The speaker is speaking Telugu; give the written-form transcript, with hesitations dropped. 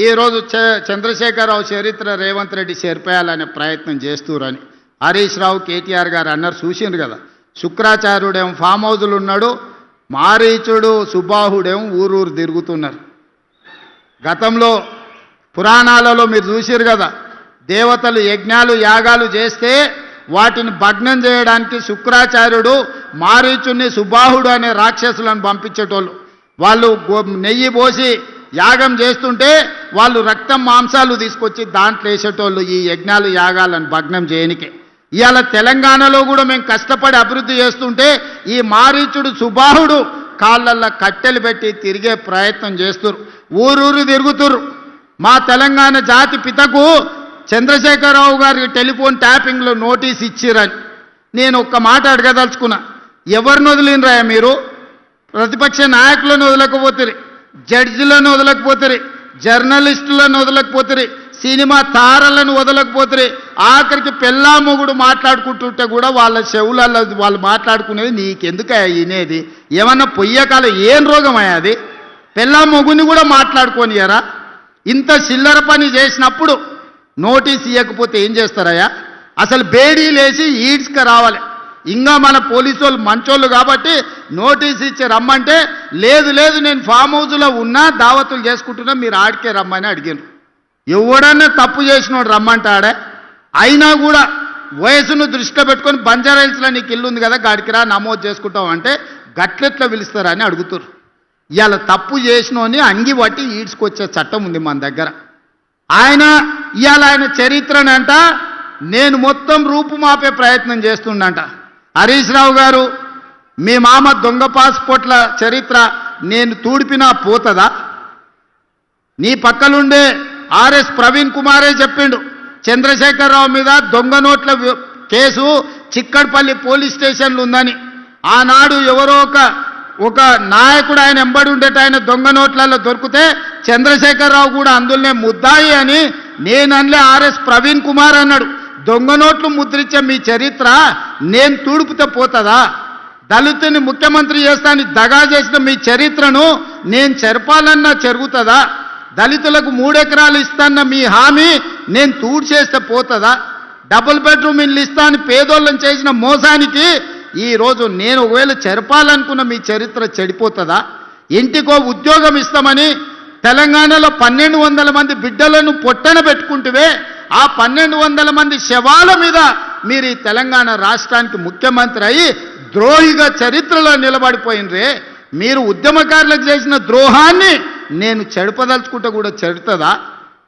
ఈరోజు చంద్రశేఖరరావు చరిత్ర రేవంత్ రెడ్డి చేర్పేయాలనే ప్రయత్నం చేస్తురని హరీష్ రావు కేటీఆర్ గారు అన్నారు, చూసిండ్రు కదా. శుక్రాచార్యుడేమో ఫామ్ హౌజులు ఉన్నాడు, మారీచుడు సుబాహుడేమో ఊరూరు తిరుగుతున్నారు. గతంలో పురాణాలలో మీరు చూసిరు కదా, దేవతలు యజ్ఞాలు యాగాలు చేస్తే వాటిని భగ్నం చేయడానికి శుక్రాచార్యుడు మారీచుని సుబాహుడు అనే రాక్షసులను పంపించేటోళ్ళు. వాళ్ళు నెయ్యి పోసి యాగం చేస్తుంటే వాళ్ళు రక్తం మాంసాలు తీసుకొచ్చి దాంట్లో వేసేటోళ్ళు ఈ యజ్ఞాలు యాగాలను భగ్నం చేయనికే. ఇవాళ తెలంగాణలో కూడా మేము కష్టపడి అభివృద్ధి చేస్తుంటే ఈ మారీచుడు సుబాహుడు కాళ్ళల్లో కట్టెలు పెట్టి తిరిగే ప్రయత్నం చేస్తురు, ఊరూరు తిరుగుతురు. మా తెలంగాణ జాతి పితకు చంద్రశేఖరరావు గారికి టెలిఫోన్ ట్యాపింగ్లో నోటీస్ ఇచ్చిరని నేను ఒక్క మాట అడగదలుచుకున్నా. ఎవరిని వదిలినరా మీరు? ప్రతిపక్ష నాయకులను వదలకపోతుంది, జడ్జిలను వదలకపోతుంది, జర్నలిస్టులను వదలకపోతుంది, సినిమా తారలను వదలకపోతుంది, ఆఖరికి పెళ్ళా మొగుడు మాట్లాడుకుంటుంటే కూడా వాళ్ళ చెవులలో వాళ్ళు మాట్లాడుకునేది నీకెందుకయ్యా వినేది? ఏమన్నా పొయ్యకాల ఏం రోగం అయ్యా అది? పెళ్ళా మొగుని కూడా మాట్లాడుకోనియరా? ఇంత చిల్లర పని చేసినప్పుడు నోటీస్ ఇవ్వకపోతే ఏం చేస్తారయ్యా? అసలు బేడీలేసి ఈడ్స్కి రావాలి. ఇంకా మన పోలీసు వాళ్ళు మంచోళ్ళు కాబట్టి నోటీస్ ఇచ్చి రమ్మంటే లేదు లేదు నేను ఫామ్ హౌస్లో ఉన్నా దావతులు చేసుకుంటున్నా మీరు ఆడికే రమ్మని అడిగారు. ఎవడన్నా తప్పు చేసినోడు రమ్మంటాడే? అయినా కూడా వయసును దృష్టిలో పెట్టుకొని బంజారాహిల్స్లో నీకు ఇల్లు ఉంది కదా గాడికి రా నమోదు చేసుకుంటావు అంటే గట్లెట్లా పిలుస్తారని అడుగుతారు. ఇవాళ తప్పు చేసినోని అంగి పట్టి ఈడ్చుకొచ్చే చట్టం ఉంది మన దగ్గర. ఇవాళ ఆయన చరిత్రనంట నేను మొత్తం రూపుమాపే ప్రయత్నం చేస్తుండంట. హరీష్ రావు గారు, మీ మామ దొంగ పాస్పోర్ట్ల చరిత్ర నేను తూడిపినా పోతుందా? నీ పక్కలుండే ఆర్ఎస్ ప్రవీణ్ కుమారే చెప్పిండు, చంద్రశేఖరరావు మీద దొంగ నోట్ల కేసు చిక్కడపల్లి పోలీస్ స్టేషన్లు ఉందని. ఆనాడు ఎవరో ఒక నాయకుడు ఆయన ఎంబడి ఉండేట ఆయన దొంగ నోట్లలో దొరికితే చంద్రశేఖరరావు కూడా అందులోనే ముద్దాయి అని నేనన్లే ఆర్ఎస్ ప్రవీణ్ కుమార్ అన్నాడు. దొంగ నోట్లు ముద్రించే మీ చరిత్ర నేను తూడుపుతే పోతుందా? దళితుని ముఖ్యమంత్రి చేస్తానని దగా చేసిన మీ చరిత్రను నేను చెరపాలన్నా జరుగుతుందా? దళితులకు 3 ఎకరాలు ఇస్తాన్న మీ హామీ నేను తూడ్చేస్తే పోతుందా? డబుల్ బెడ్రూమ్ ఇల్లు ఇస్తానని పేదోళ్ళని చేసిన మోసానికి ఈరోజు నేను ఒకవేళ చెరపాలనుకున్న మీ చరిత్ర చెడిపోతుందా? ఇంటికో ఉద్యోగం ఇస్తామని తెలంగాణలో 1200 మంది బిడ్డలను పొట్టన పెట్టుకుంటువే, ఆ 1200 మంది శవాల మీద మీరు ఈ తెలంగాణ రాష్ట్రానికి ముఖ్యమంత్రి అయ్యి ద్రోహిగా చరిత్రలో నిలబడిపోయినరే. మీరు ఉద్యమకారులకు చేసిన ద్రోహాన్ని నేను చెడపదలుచుకుంటే కూడా చెడుతుందా?